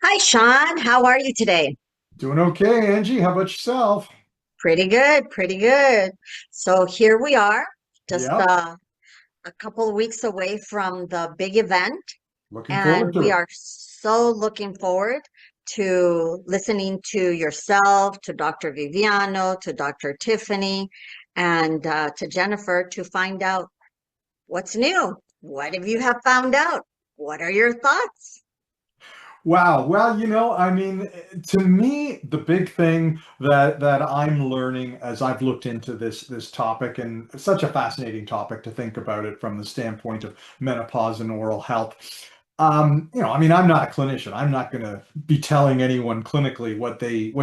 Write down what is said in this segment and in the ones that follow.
Hi, Shawn. How are you today? Doing okay, Angie. How about yourself? Pretty good, pretty good. So here we are, just Yep. a couple of weeks away from the big event, Looking forward and to we it. are so looking forward to listening to yourself, to Dr. Viviano, to Dr. Tiffany, and to Jennifer to find out what's new. What have you have found out? What are your thoughts? Wow. Well, to me, the big thing that I'm learning as I've looked into this topic, and it's such a fascinating topic to think about it from the standpoint of menopause and oral health. I'm not a clinician. I'm not going to be telling anyone clinically what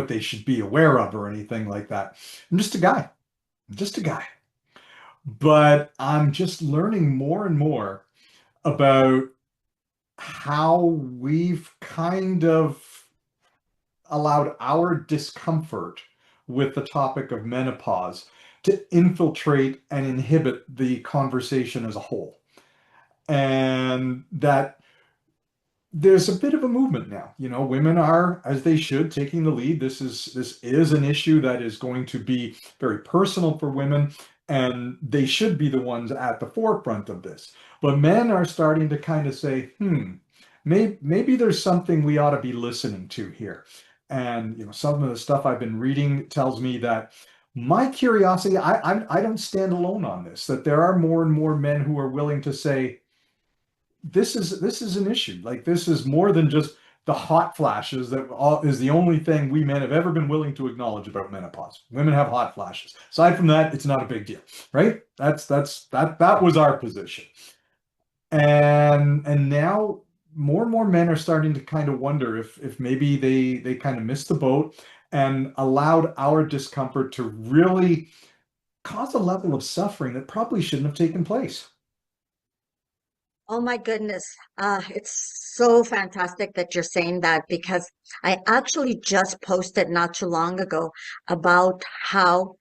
they should be aware of or anything like that. I'm just a guy. I'm just a guy. But I'm just learning more and more about how we've kind of allowed our discomfort with the topic of menopause to infiltrate and inhibit the conversation as a whole. And that there's a bit of a movement now. Women are, as they should, taking the lead. This is an issue that is going to be very personal for women, and they should be the ones at the forefront of this. But men are starting to kind of say, maybe there's something we ought to be listening to here. And some of the stuff I've been reading tells me that my curiosity, I don't stand alone on this, that there are more and more men who are willing to say, this is an issue. Like, this is more than just the hot flashes that is the only thing we men have ever been willing to acknowledge about menopause. Women have hot flashes. Aside from that, it's not a big deal, right? That was our position. And now more and more men are starting to kind of wonder if maybe they kind of missed the boat and allowed our discomfort to really cause a level of suffering that probably shouldn't have taken place. Oh my goodness. It's so fantastic that you're saying that because I actually just posted not too long ago about how,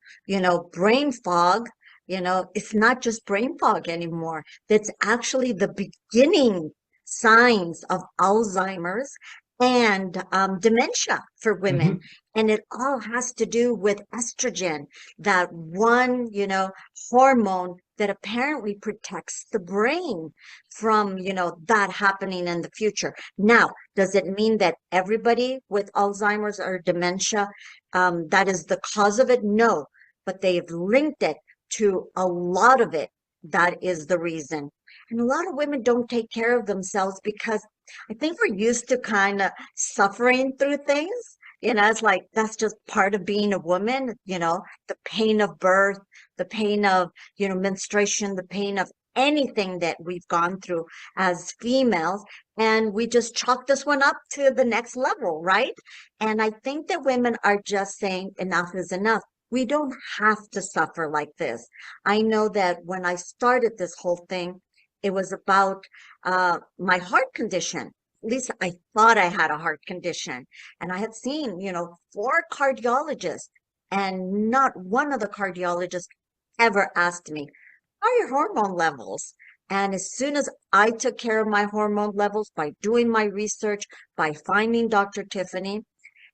brain fog, it's not just brain fog anymore. That's actually the beginning signs of Alzheimer's and dementia for women. Mhm. And it all has to do with estrogen, that one, hormone that apparently protects the brain from, that happening in the future. Now, does it mean that everybody with Alzheimer's or dementia, that is the cause of it? No, but they've linked it to a lot of it. That is the reason. And a lot of women don't take care of themselves because I think we're used to kind of suffering through things. It's like that's just part of being a woman, the pain of birth, the pain of, menstruation, the pain of anything that we've gone through as females. And we just chalk this one up to the next level, right? And I think that women are just saying enough is enough. We don't have to suffer like this. I know that when I started this whole thing, it was about my heart condition. At least I thought I had a heart condition. And I had seen, four cardiologists, and not one of the cardiologists ever asked me, are your hormone levels? And as soon as I took care of my hormone levels by doing my research, by finding Dr. Tiffany,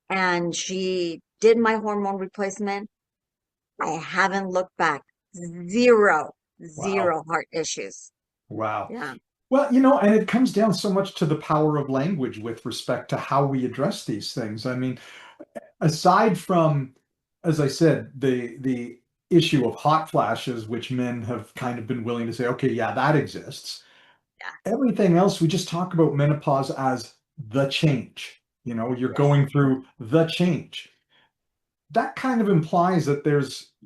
and she did my hormone replacement, I haven't looked back. Zero, Wow. zero heart issues. Wow. Yeah. Well, and it comes down so much to the power of language with respect to how we address these things. I mean, aside from, as I said, the issue of hot flashes, which men have kind of been willing to say, okay, yeah, that exists. Yeah. Everything else, we just talk about menopause as the change. You're Yes. going through the change. That kind of implies that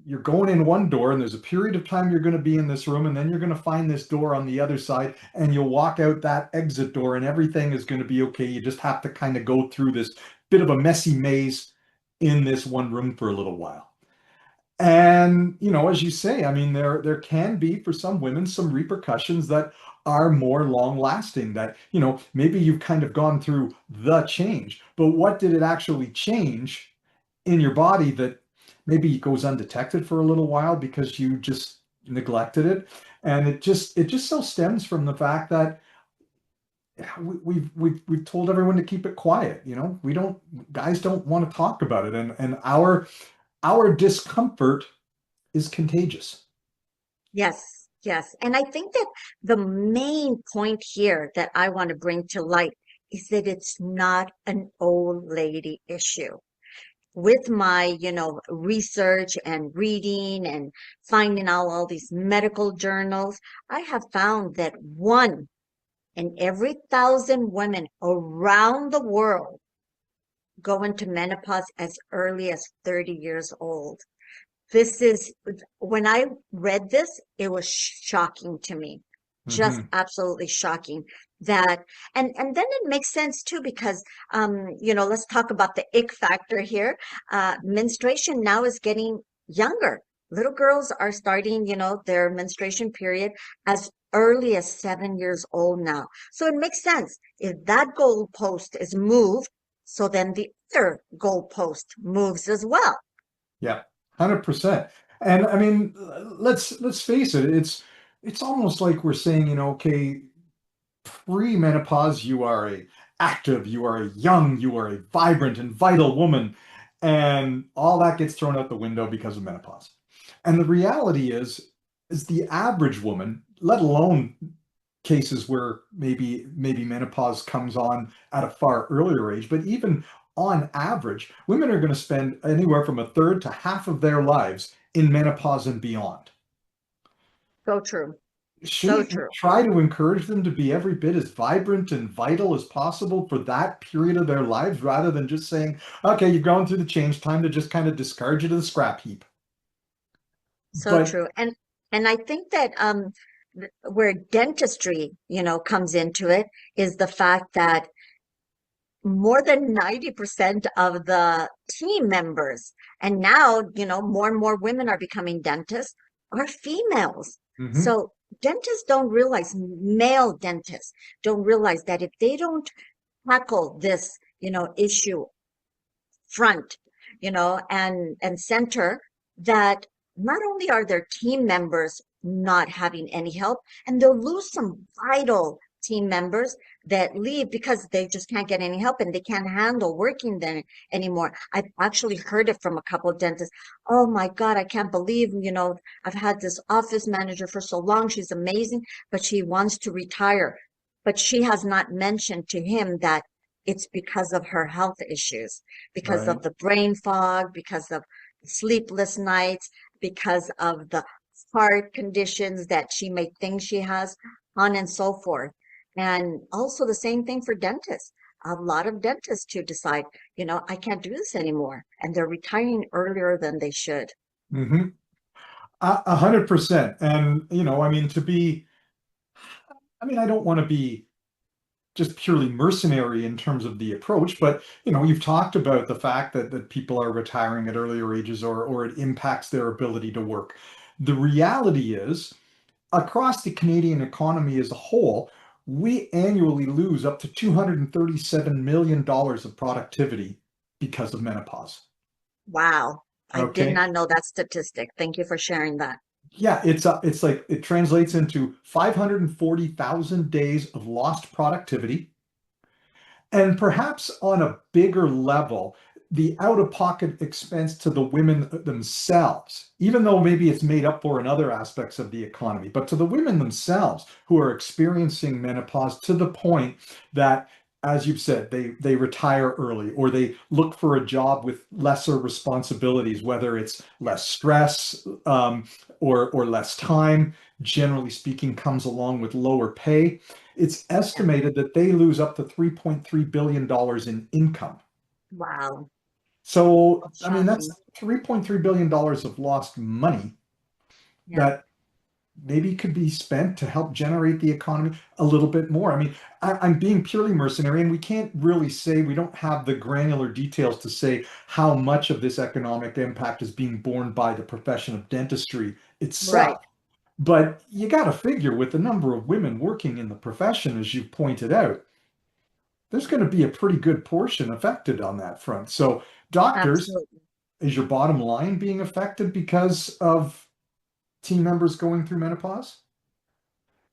you're going in one door and there's a period of time you're going to be in this room, and then you're going to find this door on the other side, and you'll walk out that exit door and everything is going to be okay. You just have to kind of go through this bit of a messy maze in this one room for a little while. And as you say, I mean, there can be for some women some repercussions that are more long lasting, that maybe you've kind of gone through the change, but what did it actually change in your body that maybe goes undetected for a little while because you just neglected it? And it just so stems from the fact that we've told everyone to keep it quiet. We don't, guys don't want to talk about it, and our discomfort is contagious. Yes, yes. And I think that the main point here that I want to bring to light is that it's not an old lady issue. With my, research and reading and finding out all these medical journals, I have found that one in every 1,000 women around the world go into menopause as early as 30 years old. This is, when I read this, it was shocking to me. Just Hmm. absolutely shocking that, and then it makes sense too, because, let's talk about the ick factor here. Menstruation now is getting younger. Little girls are starting, their menstruation period as early as 7 years old now. So it makes sense. If that goalpost is moved, so then the other goalpost moves as well. Yeah, 100%. And I mean, let's face it, it's almost like we're saying, okay, pre-menopause, you are a active, you are a young, you are a vibrant and vital woman, and all that gets thrown out the window because of menopause. And the reality is the average woman, let alone cases where maybe menopause comes on at a far earlier age, but even on average, women are going to spend anywhere from a third to half of their lives in menopause and beyond. So true. So Shouldn't we true. try to encourage them to be every bit as vibrant and vital as possible for that period of their lives rather than just saying, okay, you've gone through the change, time to just kind of discard you to the scrap heap? So But true. And I think that where dentistry, comes into it is the fact that more than 90% of the team members, and now, more and more women are becoming dentists, are females. mhm, So dentists don't realize, male dentists don't realize that if they don't tackle this, issue front, and center, that not only are their team members not having any help, and they'll lose some vital team members that leave because they just can't get any help and they can't handle working there anymore. I've actually heard it from a couple of dentists. Oh my God, I can't believe, I've had this office manager for so long. She's amazing, but she wants to retire. But she has not mentioned to him that it's because of her health issues, because right. of the brain fog, because of sleepless nights, because of the heart conditions that she may think she has, on and so forth. And also the same thing for dentists. A lot of dentists who decide, I can't do this anymore, and they're retiring earlier than they should. Hmm. 100%. And, I mean, I mean, I don't want to be just purely mercenary in terms of the approach, but you've talked about the fact that people are retiring at earlier ages or it impacts their ability to work. The reality is, across the Canadian economy as a whole, we annually lose up to $237 million of productivity because of menopause. Wow. I did Okay. not know that statistic. Thank you for sharing that. Yeah, it's like it translates into 540,000 days of lost productivity. And perhaps on a bigger level, the out-of-pocket expense to the women themselves, even though maybe it's made up for in other aspects of the economy, but to the women themselves who are experiencing menopause to the point that, as you've said, they retire early or they look for a job with lesser responsibilities, whether it's less stress or less time, generally speaking, comes along with lower pay. It's Yeah. estimated that they lose up to $3.3 billion in income. Wow. So, I mean, Shocking. that's $3.3 billion of lost money Yeah. that maybe could be spent to help generate the economy a little bit more. I mean, I'm being purely mercenary, and we can't really say, we don't have the granular details to say how much of this economic impact is being borne by the profession of dentistry Right. itself. But you got to figure with the number of women working in the profession, as you pointed out, there's going to be a pretty good portion affected on that front. So, doctors, Absolutely. is your bottom line being affected because of team members going through menopause?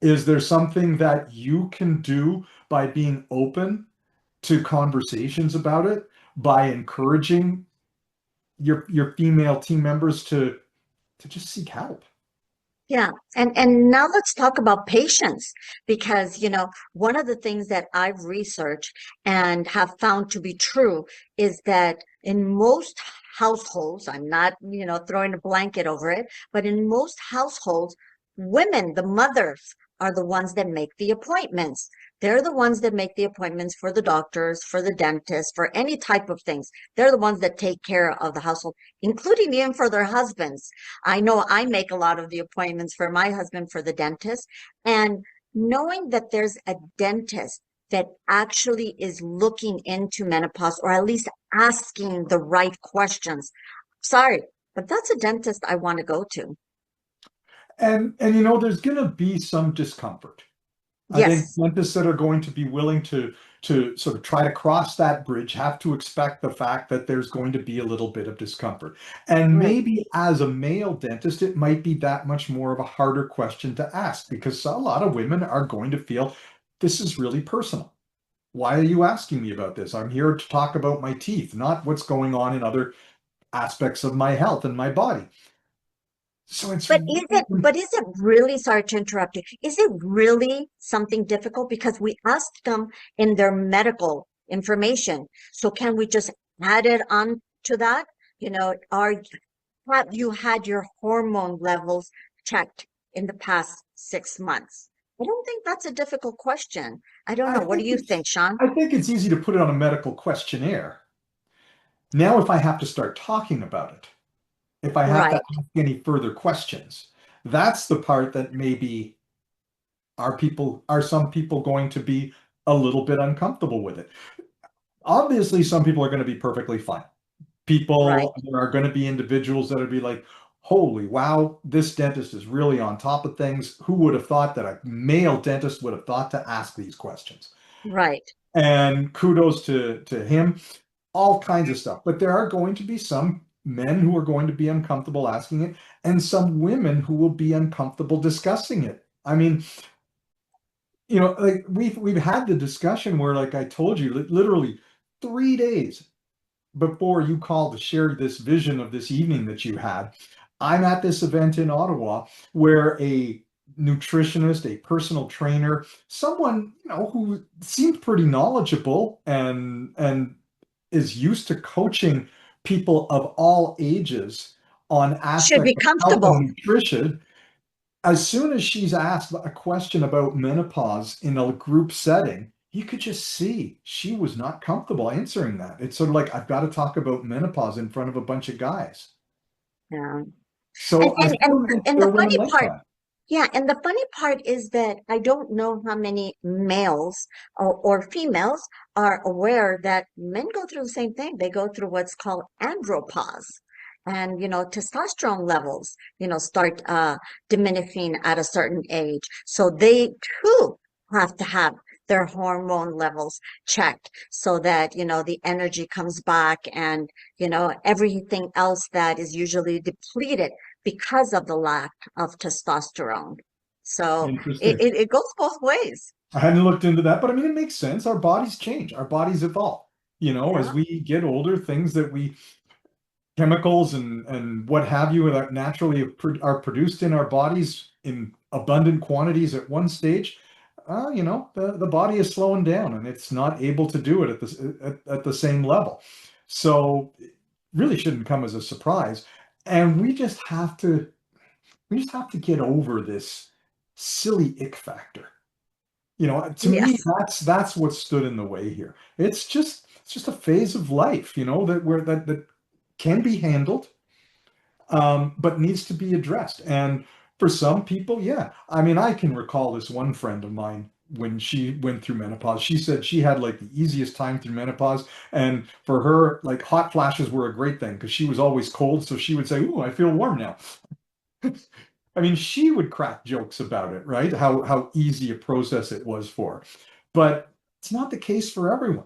Is there something that you can do by being open to conversations about it, by encouraging your female team members to just seek help? Yeah, and now let's talk about patience because, one of the things that I've researched and have found to be true is that in most households, I'm not, throwing a blanket over it, but in most households, women, the mothers, are the ones that make the appointments. They're the ones that make the appointments for the doctors, for the dentist, for any type of things. They're the ones that take care of the household, including even for their husbands. I know I make a lot of the appointments for my husband for the dentist. And knowing that there's a dentist that actually is looking into menopause or at least asking the right questions. Sorry, but that's a dentist I want to go to. And there's going to be some discomfort. I think Yes, dentists that are going to be willing to sort of try to cross that bridge have to expect the fact that there's going to be a little bit of discomfort. And right. maybe as a male dentist, it might be that much more of a harder question to ask because a lot of women are going to feel this is really personal. Why are you asking me about this? I'm here to talk about my teeth, not what's going on in other aspects of my health and my body. So it's But is it really, sorry to interrupt you, is it really something difficult? Because we asked them in their medical information. So can we just add it on to that? Have you had your hormone levels checked in the past 6 months? I don't think that's a difficult question. I don't I know. What do think you think, Sean? it's easy to put it on a medical questionnaire. Now, if I have to start talking about it, if I have to Right, ask any further questions, that's the part that maybe are some people going to be a little bit uncomfortable with it? Obviously, some people are going to be perfectly fine. right, There are going to be individuals that would be like, holy wow, this dentist is really on top of things. Who would have thought that a male dentist would have thought to ask these questions? right. And kudos to him, all kinds of stuff. But there are going to be some men who are going to be uncomfortable asking it, and some women who will be uncomfortable discussing it. I mean, like we've had the discussion where, like I told you, literally 3 days before you called to share this vision of this evening that you had, I'm at this event in Ottawa where a nutritionist, a personal trainer, someone, who seemed pretty knowledgeable and is used to coaching people of all ages on Should aspects be of health and comfortable. nutrition. As soon as she's asked a question about menopause in a group setting, you could just see she was not comfortable answering that. It's sort of like, I've got to talk about menopause in front of a bunch of guys. Yeah. And So I and and still think and there the are women funny like part, that. yeah, and the funny part is that I don't know how many males or females are aware that men go through the same thing. They go through what's called andropause. And, testosterone levels, start diminishing at a certain age. So they too have to have their hormone levels checked so that, the energy comes back and, everything else that is usually depleted because of the lack of testosterone. So it, Interesting. it, it goes both ways. I hadn't looked into that, but I mean, it makes sense. Our bodies change, our bodies evolve. As Yeah, we get older, things that we chemicals and what have you that naturally are produced in our bodies in abundant quantities at one stage, the body is slowing down and it's not able to do it at the same level. So it really shouldn't come as a surprise. And we just have to get over this silly ick factor. To me, yes, that's what stood in the way here. It's just a phase of life, that can be handled, but needs to be addressed. And for some people, yeah, I mean, I can recall this one friend of mine when she went through menopause. She said she had like the easiest time through menopause, and for her, like hot flashes were a great thing because she was always cold, so she would say, "Ooh, I feel warm now." I mean, she would crack jokes about it, right? How easy a process it was for her. But it's not the case for everyone.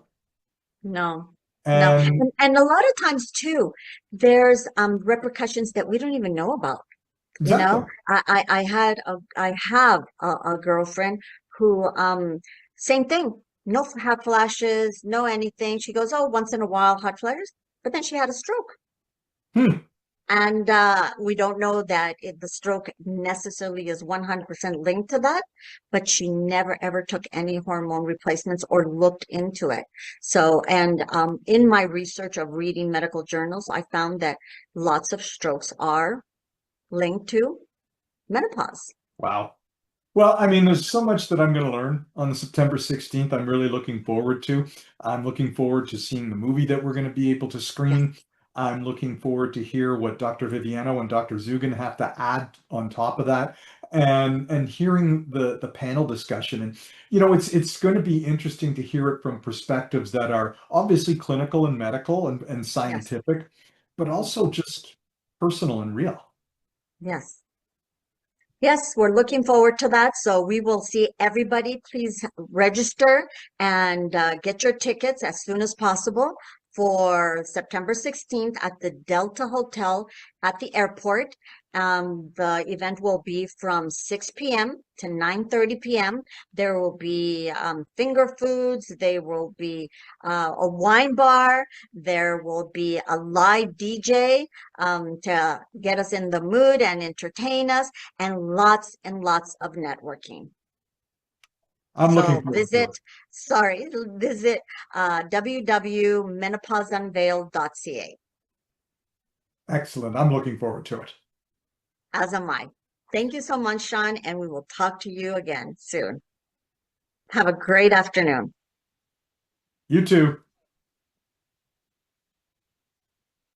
no, no. And And a lot of times too, there's repercussions that we don't even know about. You know, Exactly. I have a girlfriend who, same thing, no hot flashes, no anything. She goes, oh, once in a while, hot flashes, but then she had a stroke. Hmm. And we don't know that the stroke necessarily is 100% linked to that, but she never ever took any hormone replacements or looked into it. So, and in my research of reading medical journals, I found that lots of strokes are linked to menopause. Wow. Well, I mean, there's so much that I'm going to learn on the September 16th. I'm really looking forward to. I'm looking forward to seeing the movie that we're going to be able to Yes, screen. I'm looking forward to hear what Dr. Viviano and Dr. Zugan have to add on top of that, and hearing the panel discussion. And it's going to be interesting to hear it from perspectives that are obviously clinical and medical and yes, scientific, but mm, also just personal and real. yes. Yes, we're looking forward to that. So we will see everybody. Please register and get your tickets as soon as possible for September 16th at the Delta Hotel at the airport. The event will be from 6 p.m. to 9:30 p.m. There will be finger foods. There will be a wine bar. There will be a live DJ to get us in the mood and entertain us and lots of networking. I'm looking So forward to visit, it. sorry, visit www.menopauseunveiled.ca, Excellent. I'm looking forward to it. as am I. Thank you so much, Shawn, and we will talk to you again soon. Have a great afternoon. You too.